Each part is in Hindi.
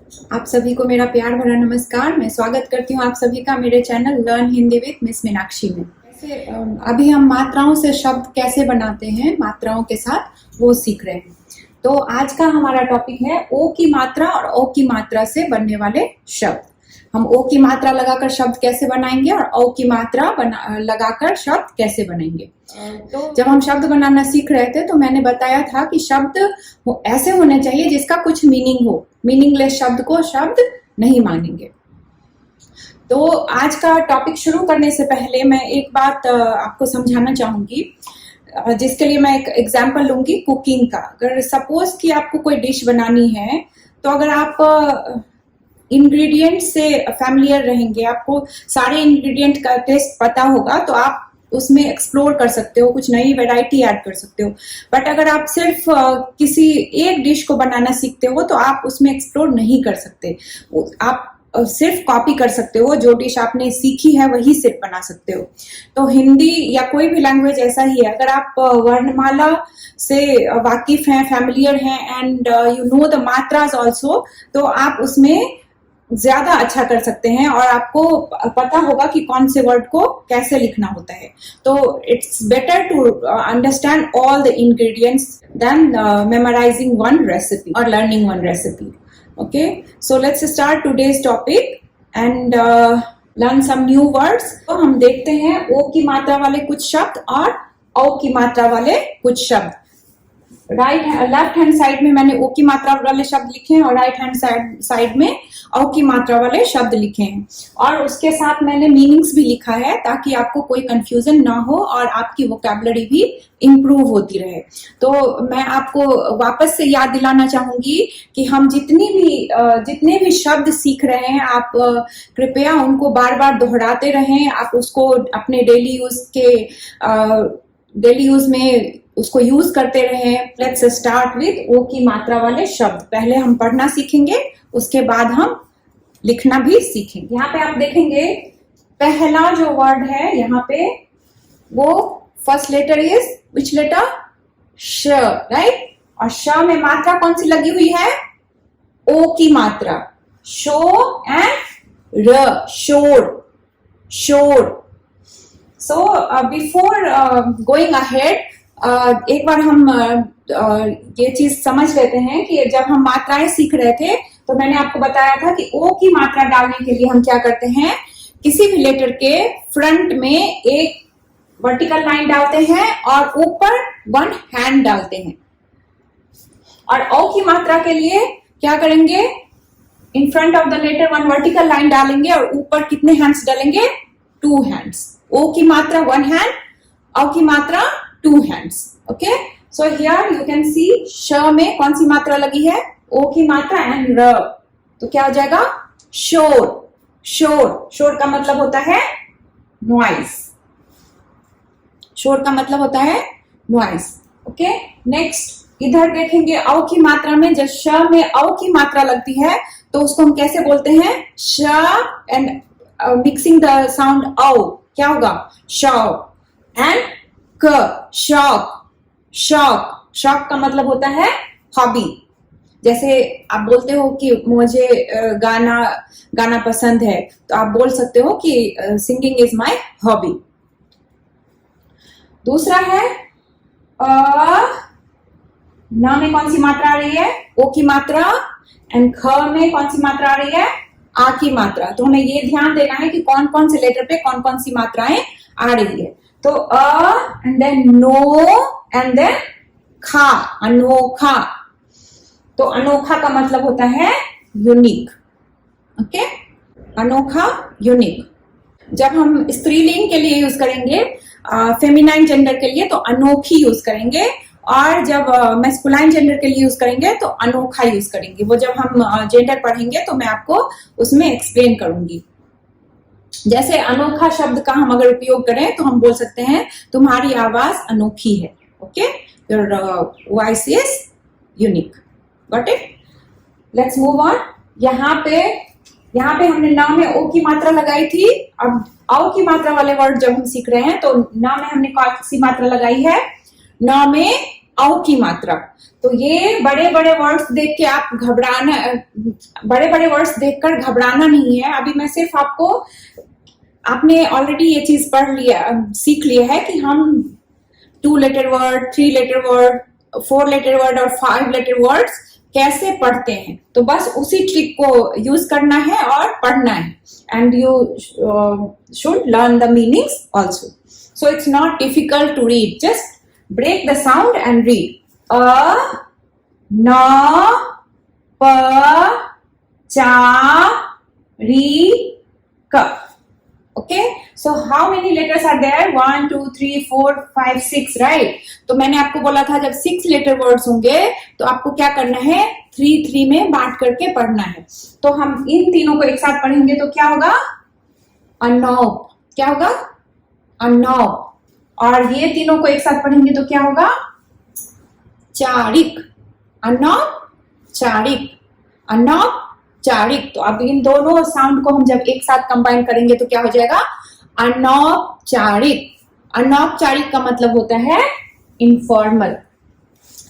आप सभी को मेरा प्यार भरा नमस्कार। मैं स्वागत करती हूँ आप सभी का मेरे channel learn Hindi with miss Meenakshi में। वैसे अभी हम मात्राओं से शब्द कैसे बनाते हैं, मात्राओं के साथ वो सीख रहे हैं। तो आज का हमारा टॉपिक है ओ की मात्रा और ओ की मात्रा से बनने वाले शब्द। हम ओ की मात्रा लगाकर शब्द कैसे बनाएंगे और ओ की मात्रा लगाकर शब्द कैसे बनेंगे। तो जब हम शब्द बनाना सीख रहे थे तो मैंने बताया था कि शब्द ऐसे होने चाहिए जिसका कुछ मीनिंग हो। मीनिंगलेस शब्द को शब्द नहीं मानेंगे। तो आज का टॉपिक शुरू करने से पहले मैं एक बात आपको समझाना चाहूंगी, जिसके लिए मैं एक एग्जांपल लूंगी कुकिंग का। अगर सपोज कि आपको कोई डिश बनानी है तो अगर आप इंग्रेडिएंट से फैमिलियर रहेंगे, आपको सारे इंग्रेडिएंट का टेस्ट पता होगा तो आप उसमें एक्सप्लोर कर सकते हो, कुछ नई वैरायटी ऐड कर सकते हो। बट अगर आप सिर्फ किसी एक डिश को बनाना सीखते हो तो आप उसमें एक्सप्लोर नहीं कर सकते। आप सिर्फ कॉपी कर सकते हो, जो डिश आपने सीखी है वही सिर्फ बना सकते हो। तो हिंदी या कोई भी लैंग्वेज ऐसा ही है, अगर आप वर्णमाला से वाकिफ हैं, फैमिलियर हैं एंड यू नो द मात्रास ऑल्सो, तो आप उसमें ज्यादा अच्छा कर सकते हैं और आपको पता होगा कि कौन से वर्ड को कैसे लिखना होता है। तो it's better to understand all the ingredients then memorising one recipe और learning one recipe. Okay, so let's start today's topic and learn some new words. तो हम देखते हैं ओ की मात्रा वाले कुछ शब्द और औ की मात्रा वाले कुछ शब्द। लेफ्ट हैंड साइड में मैंने ओ की मात्रा वाले शब्द लिखे हैं और राइट हैंड साइड में औ की मात्रा वाले शब्द लिखे हैं, और उसके साथ मैंने मीनिंग्स भी लिखा है ताकि आपको कोई कंफ्यूजन ना हो और आपकी वोकैबुलरी भी इंप्रूव होती रहे। तो मैं आपको वापस से याद दिलाना चाहूंगी कि हम जितने भी शब्द सीख रहे हैं, आप कृपया उनको बार बार दोहराते रहें। आप उसको अपने डेली यूज में उसको यूज करते रहें। लेट्स स्टार्ट विद ओ की मात्रा वाले शब्द। पहले हम पढ़ना सीखेंगे, उसके बाद हम लिखना भी सीखेंगे। यहाँ पे आप देखेंगे पहला जो वर्ड है यहाँ पे, वो first letter is which letter? श, राइट। और श में मात्रा कौन सी लगी हुई है? ओ की मात्रा। शो एंड र, शोर, शोर। सो बिफोर गोइंग अहेड, एक बार हम ये चीज समझ लेते हैं कि जब हम मात्राएं सीख रहे थे तो मैंने आपको बताया था कि ओ की मात्रा डालने के लिए हम क्या करते हैं, किसी भी लेटर के फ्रंट में एक वर्टिकल लाइन डालते हैं और ऊपर वन हैंड डालते हैं। और ओ की मात्रा के लिए क्या करेंगे, in front of the letter one vertical line डालेंगे और ऊपर कितने हैंड्स डालेंगे? 2 हैंड्स। ओ की मात्रा 1 हैंड, औ की मात्रा 2 hands. Okay, so here you can सी श में कौन सी मात्रा लगी है? ओ की मात्रा एंड र। तो क्या हो जाएगा? शोर, शोर। शोर का मतलब होता है नॉइस। शोर का मतलब होता है नॉइस। ओके, नेक्स्ट इधर देखेंगे औ की मात्रा में, जब श में औ की मात्रा लगती है तो उसको हम कैसे बोलते हैं? श एंड मिक्सिंग द साउंड औ, क्या होगा? शॉ एंड क, शॉक, शॉक। शॉक का मतलब होता है हॉबी। जैसे आप बोलते हो कि मुझे गाना पसंद है, तो आप बोल सकते हो कि सिंगिंग इज माय हॉबी। दूसरा है न में कौन सी मात्रा आ रही है? ओ की मात्रा। एंड ख में कौन सी मात्रा आ रही है? आ की मात्रा। तो हमें ये ध्यान देना है कि कौन कौन से लेटर पे कौन कौन सी मात्राएं आ रही है। तो एंड देन नो एंड देन खा, अनोखा। तो अनोखा का मतलब होता है यूनिक। ओके, अनोखा, यूनिक। जब हम स्त्रीलिंग के लिए यूज करेंगे, फेमिनाइन जेंडर के लिए, तो अनोखी यूज करेंगे, और जब मैस्कुलाइन जेंडर के लिए यूज करेंगे तो अनोखा यूज करेंगे। वो जब हम जेंडर पढ़ेंगे तो मैं आपको उसमें एक्सप्लेन करूंगी। जैसे अनोखा शब्द का हम अगर उपयोग करें तो हम बोल सकते हैं तुम्हारी आवाज अनोखी है। Okay, your voice is unique. Got it? Let's move on. यहाँ पे हमने ना में ओ की मात्रा लगाई थी। अब औ की मात्रा वाले वर्ड जब हम सीख रहे हैं तो ना में हमने कौन सी मात्रा लगाई है? न में औ की मात्रा। तो ये बड़े बड़े वर्ड्स देख के आप घबराना, बड़े बड़े वर्ड्स देखकर घबराना नहीं है। अभी मैं सिर्फ आपको, आपने ऑलरेडी ये चीज पढ़ लिया, सीख लिया है कि हम 2 letter word, 3 letter word, 4 letter word और 5 लेटर वर्ड्स कैसे पढ़ते हैं। तो बस उसी ट्रिक को यूज करना है और पढ़ना है। And you should learn the meanings also. So it's not difficult to read, just break the sound and read. A, na, pa, cha, ri, ka. Okay, so how many letters are there? 1 2 3 4 5 6, right? तो मैंने आपको बोला था जब 6 लेटर वर्ड्स होंगे तो आपको क्या करना है, 3 में बांट करके पढ़ना है। तो हम इन तीनों को एक साथ पढ़ेंगे तो क्या होगा, अनौप। क्या होगा, अनौप। और ये तीनों को एक साथ पढ़ेंगे तो क्या होगा, चारिक। अनौप चारिक, अनौप चारिक। तो अब इन दोनों साउंड को हम जब एक साथ कंबाइन करेंगे तो क्या हो जाएगा, अनौपचारिक। अनौपचारिक का मतलब होता है इनफॉर्मल।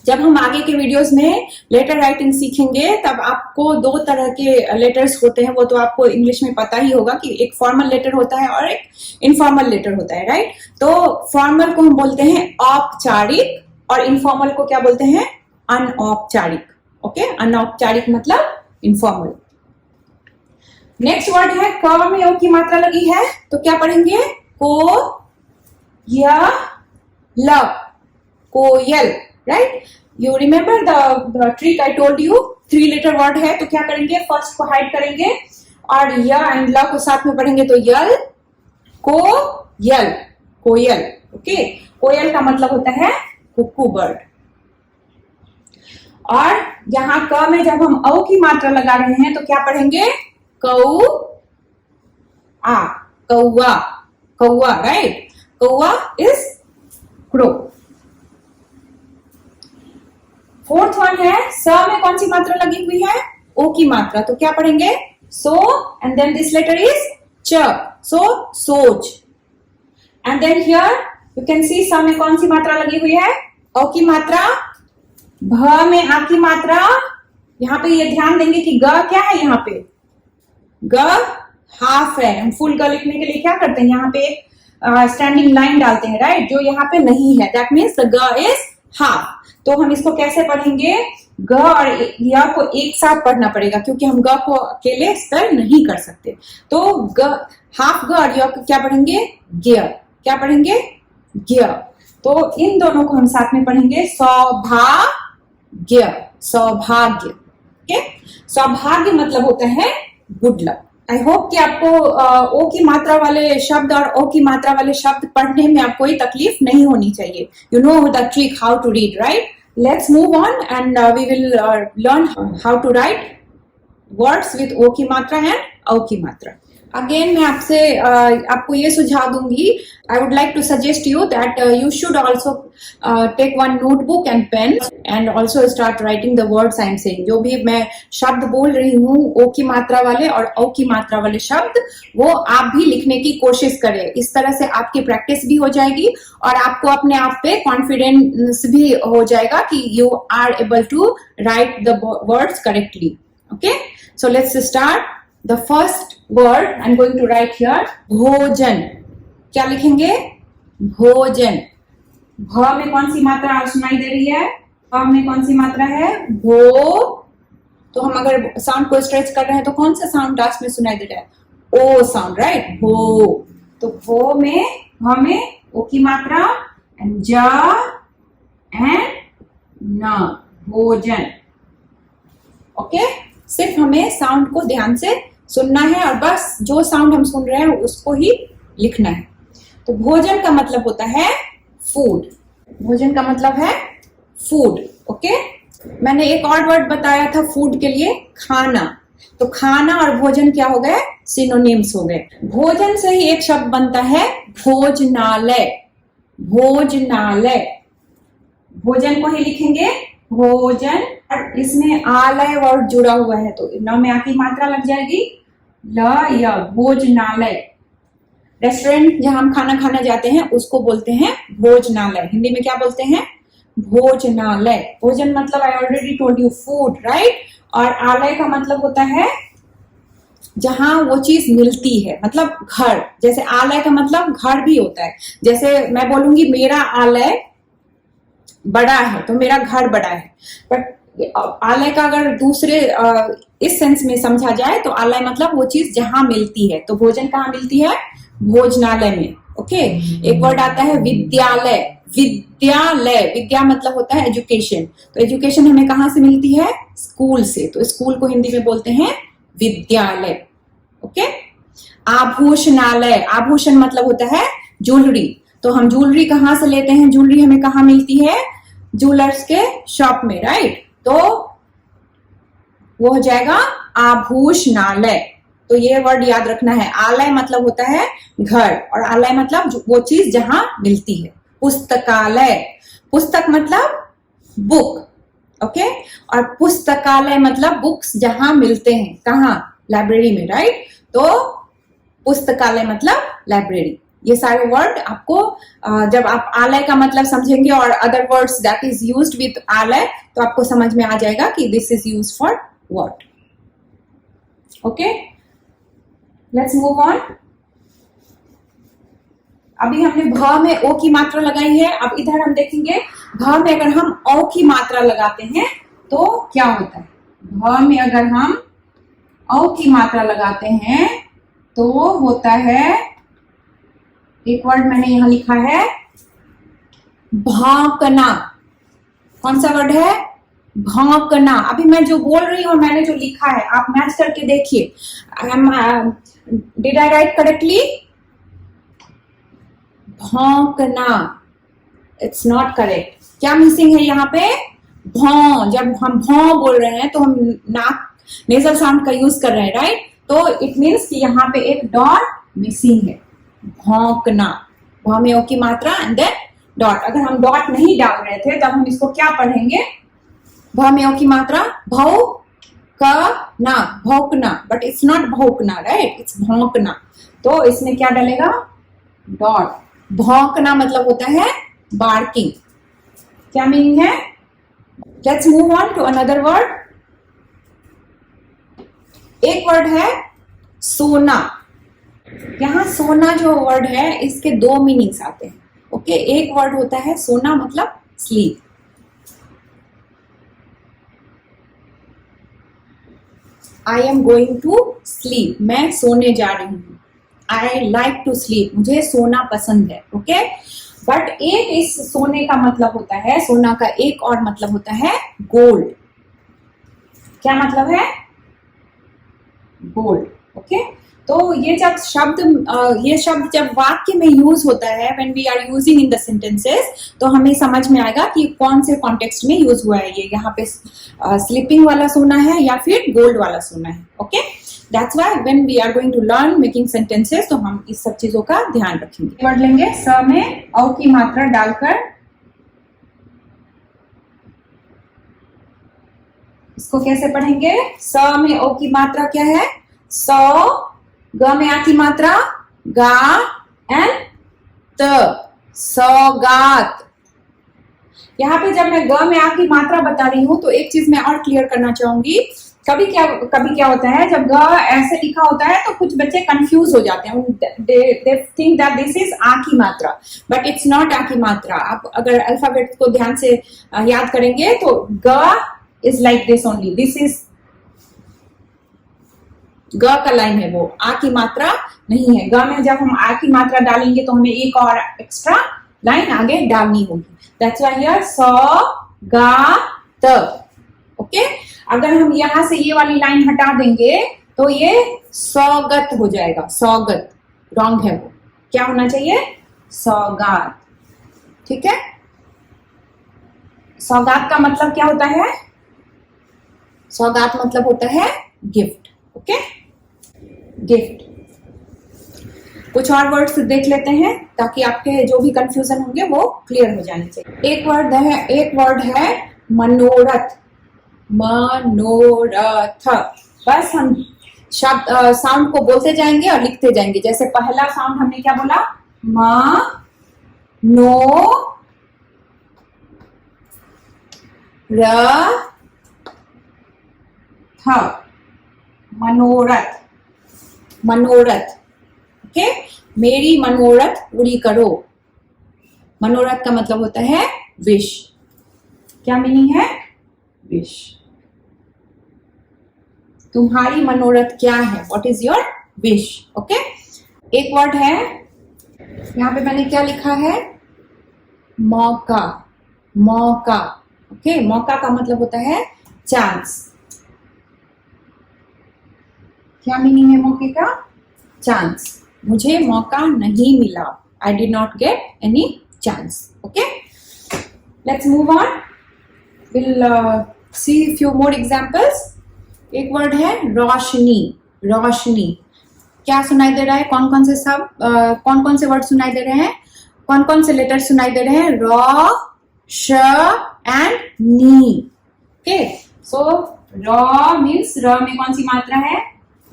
जब हम आगे के वीडियोस में लेटर राइटिंग सीखेंगे तब आपको 2 तरह के लेटर्स होते हैं, वो तो आपको इंग्लिश में पता ही होगा कि एक फॉर्मल लेटर होता है और एक इनफॉर्मल लेटर होता है, राइट। तो फॉर्मल को हम बोलते हैं औपचारिक और इनफॉर्मल को क्या बोलते हैं, अनौपचारिक। ओके, अनौपचारिक मतलब इनफॉर्मल। नेक्स्ट वर्ड है क में ओ की मात्रा लगी है तो क्या पढ़ेंगे, को या ल, कोयल, right. You remember the trick I told you, 3 letter word है तो क्या करेंगे, फर्स्ट को हाइड करेंगे और य एंड ल को साथ में पढ़ेंगे तो यल, को यल, कोयल। ओके, कोयल का मतलब होता है कुक्कू बर्ड। और यहां क में जब हम औ की मात्रा लगा रहे हैं तो क्या पढ़ेंगे, कौ आ, कौआ, कौआ, राइट। कौआ इज क्रो। 4th वन है स में कौन सी मात्रा लगी हुई है, ओ की मात्रा। तो क्या पढ़ेंगे, so and then this letter is च, सो सोच। And then here you can see स में कौन सी मात्रा लगी हुई है, ओ की मात्रा। भ में आ की मात्रा। यहाँ पे ये ध्यान देंगे कि ग क्या है, यहाँ पे ग हाफ है। हम फुल ग लिखने के लिए क्या करते हैं, यहाँ पे स्टैंडिंग लाइन डालते हैं, राइट, जो यहाँ पे नहीं है, दैट मीन्स द ग इज हाफ। तो हम इसको कैसे पढ़ेंगे, ग और य को एक साथ पढ़ना पड़ेगा क्योंकि हम ग को अकेले स्तर नहीं कर सकते। तो ग, हाफ ग और य को क्या पढ़ेंगे, गियर। क्या पढ़ेंगे, गियर। तो इन दोनों को हम साथ में पढ़ेंगे, सौभाग्य, सौभाग्य। ओके, सौभाग्य मतलब होता है गुड लक। आई होप कि आपको ओ की मात्रा वाले शब्द और ओ की मात्रा वाले शब्द पढ़ने में आपको कोई तकलीफ नहीं होनी चाहिए। You know the trick how to read, right. Let's move on and we will learn how to write words with ओ की मात्रा एंड औ की मात्रा। अगेन मैं आपसे आपको ये सुझाव दूंगी, I would like to suggest you that you should also take one notebook and pen and also start writing the words I am saying. जो भी मैं शब्द बोल रही हूँ ओ की मात्रा वाले और औ की मात्रा वाले शब्द, वो आप भी लिखने की कोशिश करें। इस तरह से आपकी प्रैक्टिस भी हो जाएगी और आपको अपने आप पे कॉन्फिडेंस भी हो जाएगा कि you are able to write the words correctly. Okay, so let's start. The first word I'm going to write here, भोजन। क्या लिखेंगे, भोजन। भ में कौन सी मात्रा सुनाई दे रही है, भ में कौन सी मात्रा है, भो। तो हम अगर साउंड को स्ट्रेच कर रहे हैं तो कौन सा साउंड लास्ट में सुनाई दे रहा है, ओ साउंड, राइट, भो। तो भो में, भ में ओ की मात्रा एंड ज एंड न, भोजन। ओके, सिर्फ हमें साउंड को ध्यान से सुनना है और बस जो साउंड हम सुन रहे हैं उसको ही लिखना है। तो भोजन का मतलब होता है फूड। भोजन का मतलब है फूड। ओके, मैंने एक और वर्ड बताया था फूड के लिए, खाना। तो खाना और भोजन क्या हो गए, सिनोनिम्स हो गए। भोजन से ही एक शब्द बनता है भोजनालय। भोजनालय, भोजन को ही लिखेंगे भोजन और इसमें आलय वर्ड जुड़ा हुआ है तो न में आ की मात्रा लग जाएगी, ल य, भोजनालय। रेस्टोरेंट जहां हम खाना खाने जाते हैं उसको बोलते हैं भोजनालय। हिंदी में क्या बोलते हैं, भोजनालय, भोजन मतलब I already told you food, right. और आलय का मतलब होता है जहां वो चीज मिलती है, मतलब घर। जैसे आलय का मतलब घर भी होता है। जैसे मैं बोलूंगी मेरा आलय बड़ा है तो मेरा घर बड़ा है, बट आलय का अगर दूसरे इस सेंस में समझा जाए तो आलय मतलब वो चीज जहां मिलती है। तो भोजन कहाँ मिलती है? भोजनालय में। ओके। एक वर्ड आता है विद्यालय। विद्यालय, विद्या मतलब होता है एजुकेशन। तो एजुकेशन हमें कहाँ से मिलती है? स्कूल से। तो स्कूल को हिंदी में बोलते हैं विद्यालय। ओके। आभूषणालय, आभूषण मतलब होता है ज्वेलरी। तो हम ज्वेलरी कहाँ से लेते हैं? ज्वेलरी हमें कहाँ मिलती है? ज्वेलर्स के शॉप में, राइट। तो वो हो जाएगा आभूषणालय। तो ये वर्ड याद रखना है। आलय मतलब होता है घर और आलय मतलब वो चीज जहां मिलती है। पुस्तकालय, पुस्तक मतलब बुक, ओके। और पुस्तकालय मतलब बुक्स जहां मिलते हैं, कहाँ? लाइब्रेरी में, राइट। तो पुस्तकालय मतलब लाइब्रेरी। ये सारे वर्ड आपको जब आप आलय का मतलब समझेंगे और other words that is used with आलय तो आपको समझ में आ जाएगा कि this is used for what. Okay, let's move on. अभी हमने भ में ओ की मात्रा लगाई है। अब इधर हम देखेंगे भ में अगर हम औ की मात्रा लगाते हैं तो क्या होता है। भ में अगर हम औ की मात्रा लगाते हैं तो होता है, एक वर्ड मैंने यहां लिखा है भांकना। कौन सा वर्ड है? भांकना। अभी मैं जो बोल रही हूं, मैंने जो लिखा है आप मैच करके देखिए। Did I write correctly? भौंकना, इट्स नॉट करेक्ट। क्या मिसिंग है यहाँ पे? भौं। जब हम भौं बोल रहे हैं तो हम नाक नेजल साउंड का यूज कर रहे हैं, राइट। तो इट मीन्स कि यहाँ पे एक डॉट मिसिंग है। भौंकना, भ में ओ की मात्रा एंड देन डॉट। अगर हम डॉट नहीं डाल रहे थे तब हम इसको क्या पढ़ेंगे? भ में ओ की मात्रा भौंकना, भौंकना। बट इट्स नॉट भौंकना, राइट, इट्स भौंकना। तो इसमें क्या डलेगा? डॉट। भौंकना मतलब होता है बार्किंग। क्या मीनिंग है? Let's move on to another word. एक वर्ड है सोना। यहां सोना जो वर्ड है इसके दो मीनिंग्स आते हैं। ओके, एक वर्ड होता है सोना मतलब sleep. I am going to sleep, मैं सोने जा रही हूं। आई लाइक टू स्लीप, मुझे सोना पसंद है। ओके, बट एक इस सोने का मतलब होता है, सोना का एक और मतलब होता है गोल्ड। क्या मतलब है? गोल्ड। ओके, तो ये शब्द जब वाक्य में यूज होता है, when we are using in the sentences, तो हमें समझ में आएगा कि कौन से कॉन्टेक्स्ट में यूज हुआ है। ये यहाँ पे स्लीपिंग वाला सोना है या फिर गोल्ड वाला सोना है। Okay, that's why when we are going to learn making sentences तो हम इस सब चीजों का ध्यान रखेंगे। वर्ड लेंगे स में औ की मात्रा डालकर, इसको कैसे पढ़ेंगे? स में ओ की मात्रा क्या है? सौ। ग में आ की मात्रा गा एंड त, सौगात। यहाँ पे जब मैं ग में आ की मात्रा बता रही हूं तो एक चीज मैं और क्लियर करना चाहूंगी। कभी क्या होता है, जब ग ऐसे लिखा होता है तो कुछ बच्चे कंफ्यूज हो जाते हैं। They think that this is आ की मात्रा, बट इट्स नॉट आ की मात्रा। आप अगर अल्फाबेट को ध्यान से याद करेंगे तो ग is like this only, this is ग का लाइन है, वो आ की मात्रा नहीं है। ग में जब हम आ की मात्रा डालेंगे तो हमें एक और एक्स्ट्रा लाइन आगे डालनी होगी। दैट्स व्हाई हियर सौ गा त। ओके, अगर हम यहां से ये वाली लाइन हटा देंगे तो ये सौगत हो जाएगा। सौगत रॉन्ग है, वो क्या होना चाहिए? सौगात। ठीक है, सौगात का मतलब क्या होता है? सौगात मतलब होता है गिफ्ट। Okay, gift. कुछ और वर्ड्स देख लेते हैं ताकि आपके जो भी कंफ्यूजन होंगे वो क्लियर हो जाने चाहिए। एक वर्ड है मनोरथ। मनोरथ। बस हम शब्द साउंड को बोलते जाएंगे और लिखते जाएंगे। जैसे पहला साउंड हमने क्या बोला? म नो मनोरथ, मनोरथ। ओके, मेरी मनोरथ पूरी करो। मनोरथ का मतलब होता है विश। क्या मीनिंग है? विश। तुम्हारी मनोरथ क्या है? What is your wish? Okay, एक वर्ड है यहां पे, मैंने क्या लिखा है? मौका, मौका। ओके, मौका का मतलब होता है चांस। क्या मीनिंग है मौके का? चांस। मुझे मौका नहीं मिला। I did not get any chance. Okay, let's move on. Will see few more examples. एक वर्ड है रोशनी, रोशनी। क्या सुनाई दे रहा है? कौन कौन से सब कौन कौन से वर्ड सुनाई दे रहे हैं? कौन कौन से लेटर सुनाई दे रहे हैं? रॉ, श एंड नी। ओके, सो रॉ मीन्स र में कौन सी मात्रा है?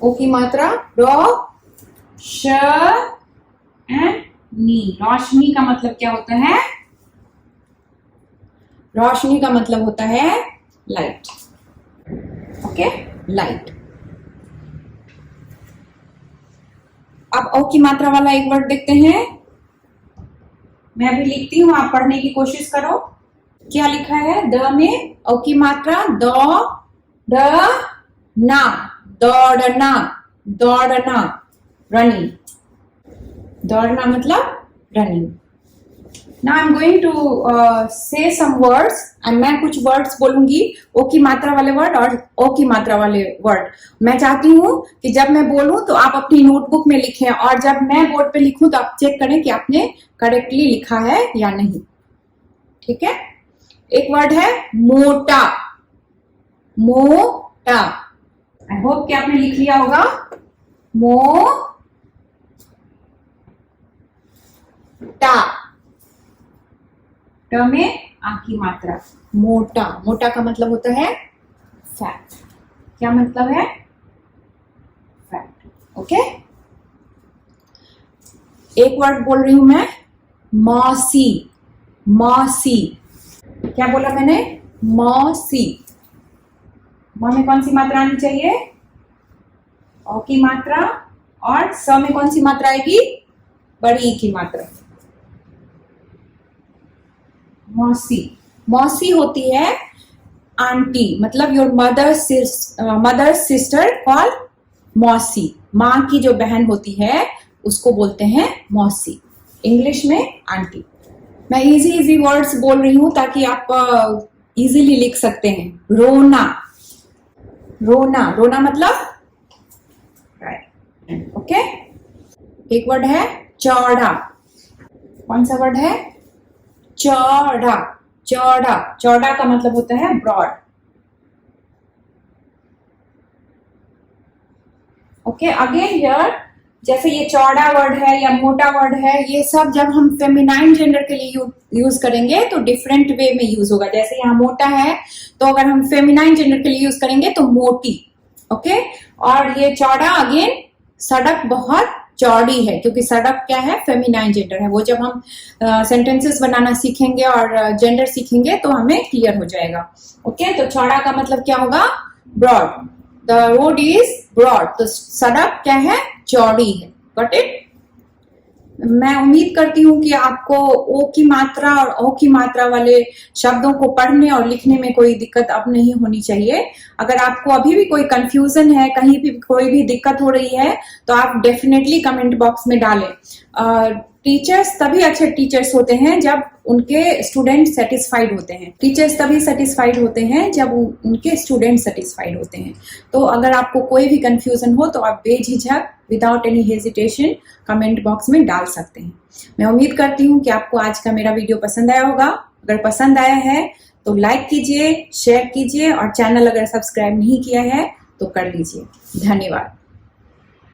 ओ की मात्रा। रॉ, श एंड नी। रोशनी का मतलब क्या होता है? रोशनी का मतलब होता है लाइट। Okay, light. अब ओ की मात्रा वाला एक वर्ड देखते हैं। मैं भी लिखती हूं, आप पढ़ने की कोशिश करो। क्या लिखा है? द में ओ की मात्रा द, ना, दौड़ना, दौड़ना, रनिंग। दौड़ना मतलब running. Now I'm going to say some words and मैं कुछ वर्ड्स बोलूंगी, ओ की मात्रा वाले वर्ड और ओ की मात्रा वाले वर्ड। मैं चाहती हूँ कि जब मैं बोलूं तो आप अपनी नोटबुक में लिखें, और जब मैं बोर्ड पे लिखूं तो आप चेक करें कि आपने करेक्टली लिखा है या नहीं। ठीक है? एक वर्ड है मोटा, मोटा। आई होप कि आपने लिख लिया होगा। मोटा, ट में आ की मात्रा। मोटा, मोटा का मतलब होता है फैट। क्या मतलब है? फैट। ओके, एक वर्ड बोल रही हूं मैं, मौसी, मौसी। क्या बोला मैंने? मौसी। म में कौन सी मात्रा आनी चाहिए? ओ की मात्रा। और स में कौन सी मात्रा आएगी? बड़ी ई की मात्रा। मौसी। मौसी होती है आंटी, मतलब योर मदर सिस्टर कॉल मौसी। माँ की जो बहन होती है उसको बोलते हैं मौसी, इंग्लिश में आंटी। मैं इजी वर्ड्स बोल रही हूं ताकि आप इजीली लिख सकते हैं। रोना, रोना, रोना मतलब ओके। एक वर्ड है चौड़ा। कौन सा वर्ड है? चौड़ा, चौड़ा। चौड़ा का मतलब होता है ब्रॉड। ओके, अगेन हियर, जैसे ये चौड़ा वर्ड है या मोटा वर्ड है, ये सब जब हम फेमिनाइन जेंडर के लिए यूज करेंगे तो डिफरेंट वे में यूज होगा। जैसे यहाँ मोटा है तो अगर हम फेमिनाइन जेंडर के लिए यूज करेंगे तो मोटी। ओके, और ये चौड़ा, अगेन सड़क बहुत चौड़ी है, क्योंकि सड़क क्या है? फेमिनाइन जेंडर है। वो जब हम सेंटेंसेस बनाना सीखेंगे और जेंडर सीखेंगे तो हमें क्लियर हो जाएगा। ओके, तो चौड़ा का मतलब क्या होगा? Broad. The road is broad. तो सड़क क्या है? चौड़ी है। Got it? मैं उम्मीद करती हूँ कि आपको ओ की मात्रा और ओ की मात्रा वाले शब्दों को पढ़ने और लिखने में कोई दिक्कत अब नहीं होनी चाहिए। अगर आपको अभी भी कोई कंफ्यूजन है, कहीं भी कोई भी दिक्कत हो रही है, तो आप डेफिनेटली कमेंट बॉक्स में डालें। टीचर्स तभी अच्छे टीचर्स होते हैं जब उनके स्टूडेंट सेटिस्फाइड होते हैं। टीचर्स तभी सेटिस्फाइड होते हैं जब उनके स्टूडेंट सेटिस्फाइड होते हैं। तो अगर आपको कोई भी कंफ्यूजन हो तो आप बेझिझक, without any hesitation, comment box में डाल सकते हैं। मैं उम्मीद करती हूँ कि आपको आज का मेरा वीडियो पसंद आया होगा। अगर पसंद आया है तो लाइक कीजिए, शेयर कीजिए, और चैनल अगर सब्सक्राइब नहीं किया है तो कर लीजिए। धन्यवाद।